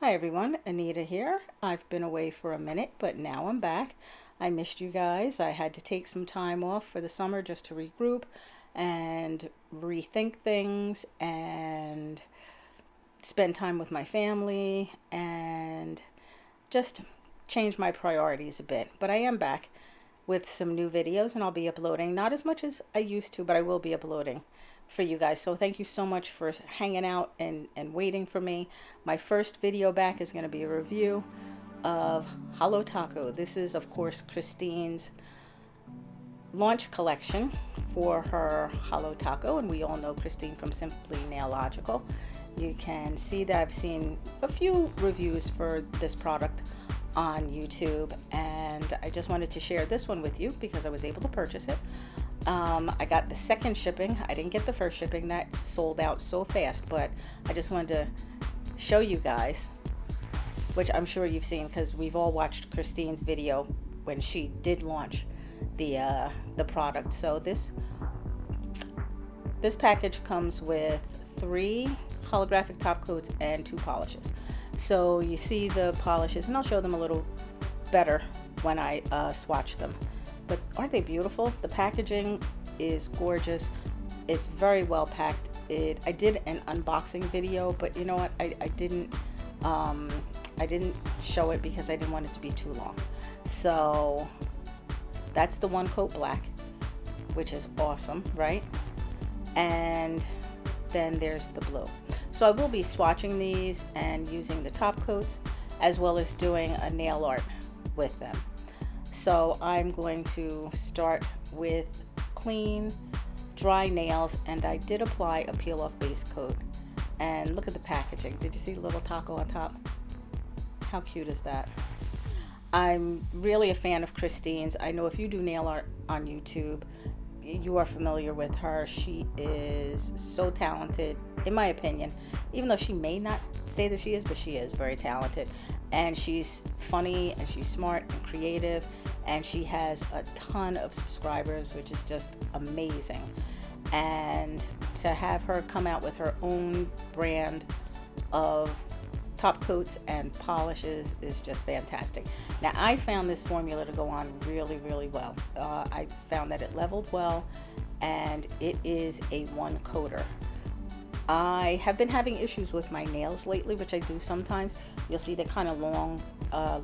Hi everyone, Anita here. I've been away for a minute, but now I'm back. I missed you guys. I had to take some time off for the summer just to regroup and rethink things and spend time with my family and just change my priorities a bit. But I am back with some new videos and I'll be uploading, not as much as I used to, but I will be uploading for you guys. So thank you so much for hanging out and waiting for me. My first video back is going to be a review of Holo Taco. This is, of course, Cristine's launch collection for her Holo Taco, and we all know Cristine from Simply Nailogical. You can see that I've seen a few reviews for this product on YouTube, and I just wanted to share this one with you because I was able to purchase it. I got the second shipping. I didn't get the first shipping. That sold out so fast, but I just wanted to show you guys, which I'm sure you've seen because we've all watched Cristine's video when she did launch the product. So this package comes with 3 holographic top coats and 2 polishes. So you see the polishes, and I'll show them a little better when I swatch them. But aren't they beautiful? The packaging is gorgeous. It's very well packed. I did an unboxing video, but you know what? I didn't show it because I didn't want it to be too long. So that's the 1 coat black, which is awesome, right? And then there's the blue. So I will be swatching these and using the top coats as well as doing a nail art with them. So I'm going to start with clean, dry nails, and I did apply a peel-off base coat. And look at the packaging. Did you see the little taco on top? How cute is that? I'm really a fan of Cristine's. I know if you do nail art on YouTube, you are familiar with her. She is so talented, in my opinion, even though she may not say that she is, but she is very talented. And she's funny and she's smart and creative, and she has a ton of subscribers, which is just amazing. And to have her come out with her own brand of top coats and polishes is just fantastic. Now I found this formula to go on really, really well. I found that it leveled well, and it is a 1 coater. I have been having issues with my nails lately, which I do sometimes. You'll see they're kind of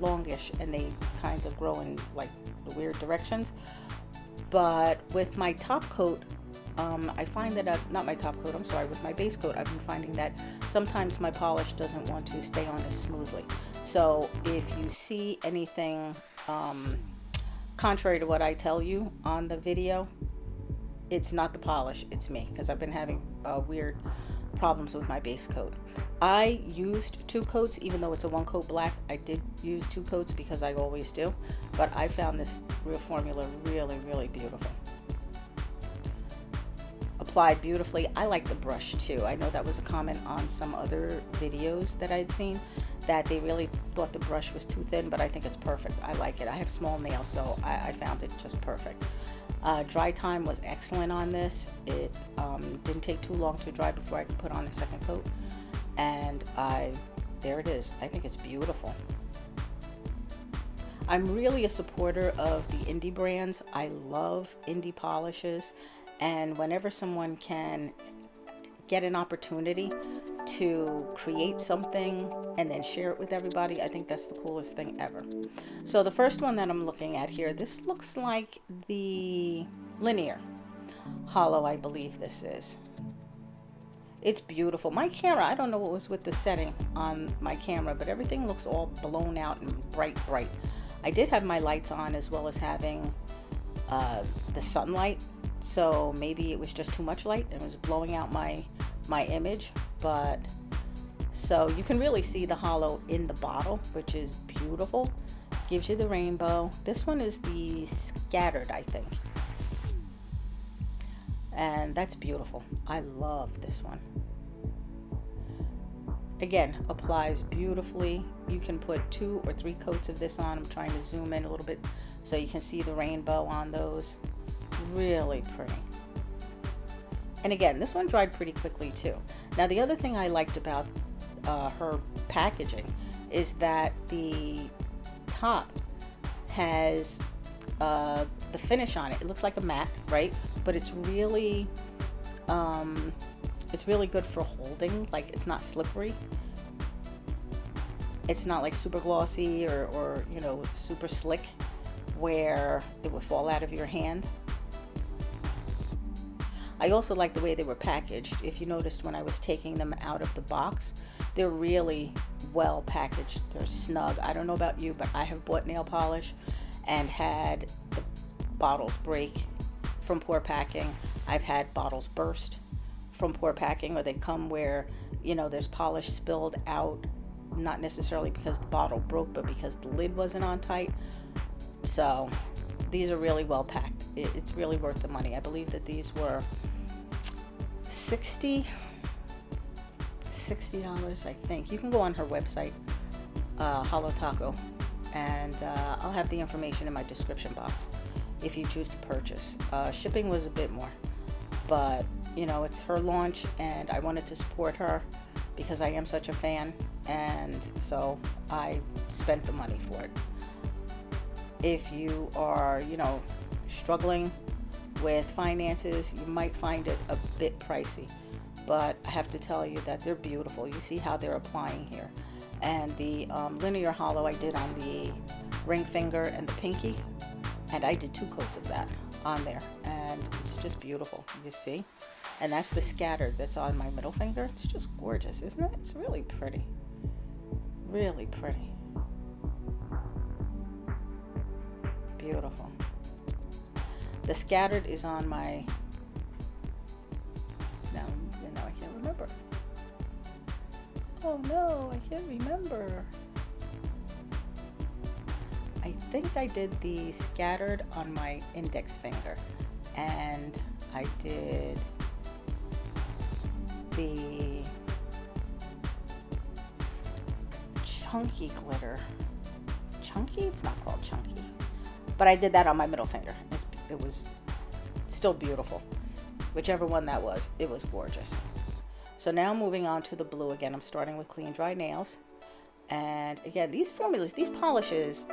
longish, and they kind of grow in like the weird directions. But with my top coat, I find that, not my top coat, I'm sorry, with my base coat, I've been finding that sometimes my polish doesn't want to stay on as smoothly. So if you see anything contrary to what I tell you on the video, it's not the polish, it's me, because I've been having weird problems with my base coat. I used 2 coats, even though it's a 1 coat black. I did use 2 coats because I always do, but I found this real formula really, really beautiful. Applied beautifully. I like the brush too. I know that was a comment on some other videos that I'd seen, that they really thought the brush was too thin, but I think it's perfect. I like it. I have small nails, so I found it just perfect. Dry time was excellent on this. It didn't take too long to dry before I could put on a second coat, and there it is. I think it's beautiful. I'm really a supporter of the indie brands. I love indie polishes, and whenever someone can get an opportunity to create something and then share it with everybody, I think that's the coolest thing ever. So the first one that I'm looking at here, this looks like the linear holo, I believe this is. It's beautiful. My camera, I don't know what was with the setting on my camera, but everything looks all blown out and bright. I did have my lights on as well as having the sunlight, so maybe it was just too much light and it was blowing out my image. But so you can really see the holo in the bottle, which is beautiful. Gives you the rainbow. This one is the scattered, I think, and that's beautiful. I love this one. Again, applies beautifully. You can put 2 or 3 coats of this on. I'm trying to zoom in a little bit so you can see the rainbow on those. Really pretty. And again, this one dried pretty quickly too. Now the other thing I liked about her packaging is that the top has the finish on it. It looks like a matte, right? But it's really good for holding. Like, it's not slippery. It's not like super glossy or you know, super slick where it would fall out of your hand. I also like the way they were packaged. If you noticed when I was taking them out of the box, they're really well packaged. They're snug. I don't know about you, but I have bought nail polish and had the bottles break from poor packing. I've had bottles burst from poor packing, or they come where, you know, there's polish spilled out, not necessarily because the bottle broke, but because the lid wasn't on tight. So these are really well packed. It's really worth the money. I believe that these were $60, I think. You can go on her website, Holo Taco, and I'll have the information in my description box if you choose to purchase. Shipping was a bit more, but you know, it's her launch and I wanted to support her because I am such a fan, and so I spent the money for it. If you are, you know, struggling with finances, you might find it a bit pricey, but I have to tell you that they're beautiful. You see how they're applying here, and the linear hollow I did on the ring finger and the pinky, and I did 2 coats of that on there, and it's just beautiful. You see, and that's the scattered that's on my middle finger. It's just gorgeous, isn't it? It's really pretty, really pretty. Beautiful. The scattered is on my, now I can't remember. Oh no, I can't remember. I think I did the scattered on my index finger, and I did the chunky glitter. Chunky? It's not called chunky. But I did that on my middle finger. It was still beautiful. Whichever one that was, it was gorgeous. So now moving on to the blue again. I'm starting with Clean Dry Nails. And again, these formulas, these polishes,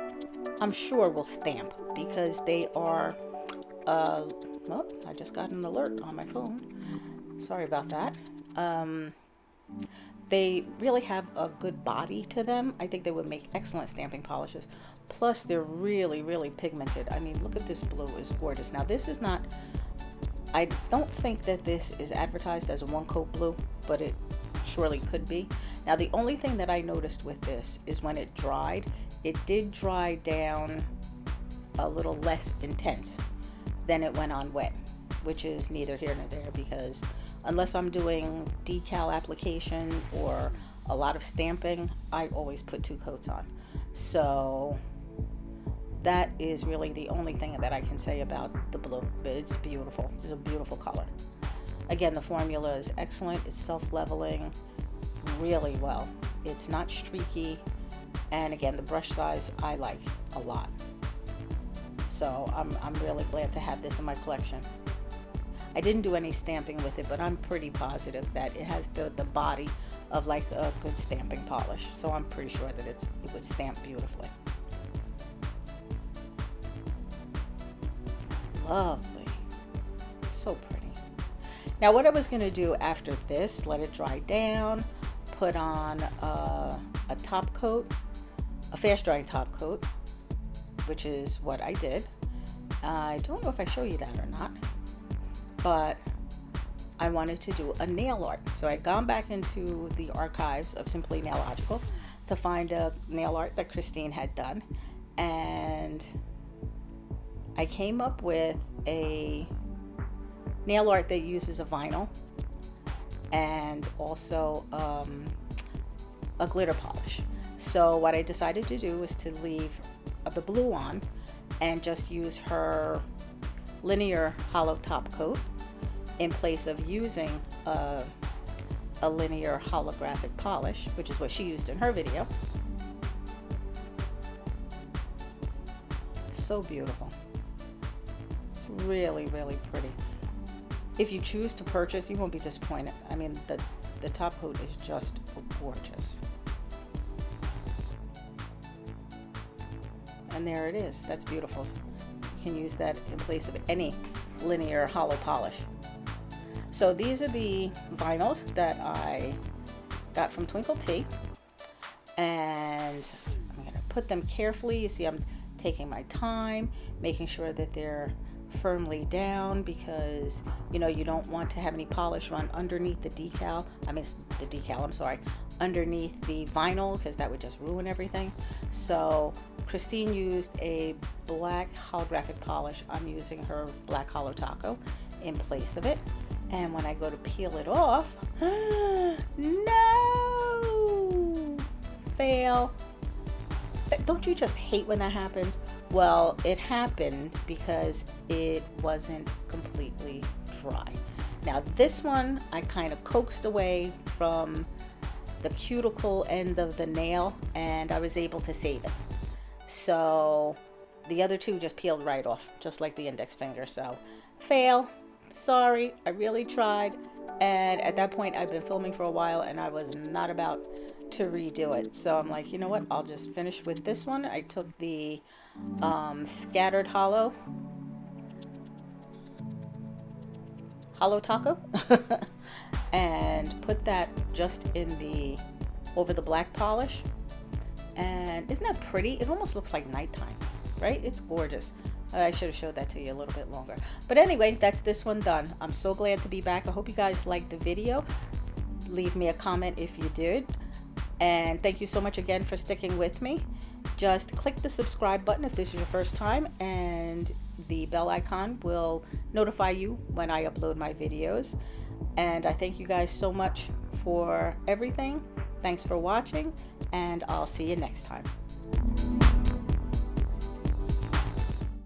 I'm sure will stamp because they are, well, I just got an alert on my phone. Sorry about that. They really have a good body to them. I think they would make excellent stamping polishes. Plus, they're really, really pigmented. I mean, look at this blue. It's gorgeous. Now, this is not, I don't think that this is advertised as a 1-coat blue, but it surely could be. Now, the only thing that I noticed with this is when it dried, it did dry down a little less intense than it went on wet, which is neither here nor there, because unless I'm doing decal application or a lot of stamping, I always put 2 coats on. So that is really the only thing that I can say about the blue. It's beautiful. It's a beautiful color. Again, the formula is excellent. It's self-leveling really well. It's not streaky. And again, the brush size I like a lot. So I'm really glad to have this in my collection. I didn't do any stamping with it, but I'm pretty positive that it has the body of like a good stamping polish. So I'm pretty sure that it would stamp beautifully. Lovely. So pretty. Now what I was going to do after this, let it dry down, put on a top coat, a fast drying top coat, which is what I did. I don't know if I show you that or not, but I wanted to do a nail art. So I'd gone back into the archives of Simply Nailogical to find a nail art that Cristine had done, and I came up with a nail art that uses a vinyl and also a glitter polish. So what I decided to do was to leave the blue on and just use her linear hollow top coat in place of using a linear holographic polish, which is what she used in her video. So beautiful. It's really, really pretty. If you choose to purchase, you won't be disappointed. I mean, the top coat is just gorgeous. And there it is. That's beautiful. You can use that in place of any linear holo polish. So these are the vinyls that I got from Twinkled T, and I'm going to put them carefully. You see, I'm taking my time, making sure that they're firmly down, because you know, you don't want to have any polish run underneath the decal. Underneath the vinyl, because that would just ruin everything. So Cristine used a black holographic polish. I'm using her black Holo Taco in place of it. And when I go to peel it off, no! Fail. Don't you just hate when that happens? Well, it happened because it wasn't completely dry. Now this one, I kind of coaxed away from the cuticle end of the nail, and I was able to save it. So the other two just peeled right off, just like the index finger. So fail. Sorry, I really tried. And at that point, I've been filming for a while, and I was not about to redo it. So I'm like, you know what? I'll just finish with this one. I took the scattered Holo Taco and put that just in the over the black polish. And isn't that pretty? It almost looks like nighttime, right? It's gorgeous. I should have showed that to you a little bit longer. But anyway, that's this one done. I'm so glad to be back. I hope you guys liked the video. Leave me a comment if you did. And thank you so much again for sticking with me. Just click the subscribe button if this is your first time, and the bell icon will notify you when I upload my videos. And I thank you guys so much for everything. Thanks for watching, and I'll see you next time.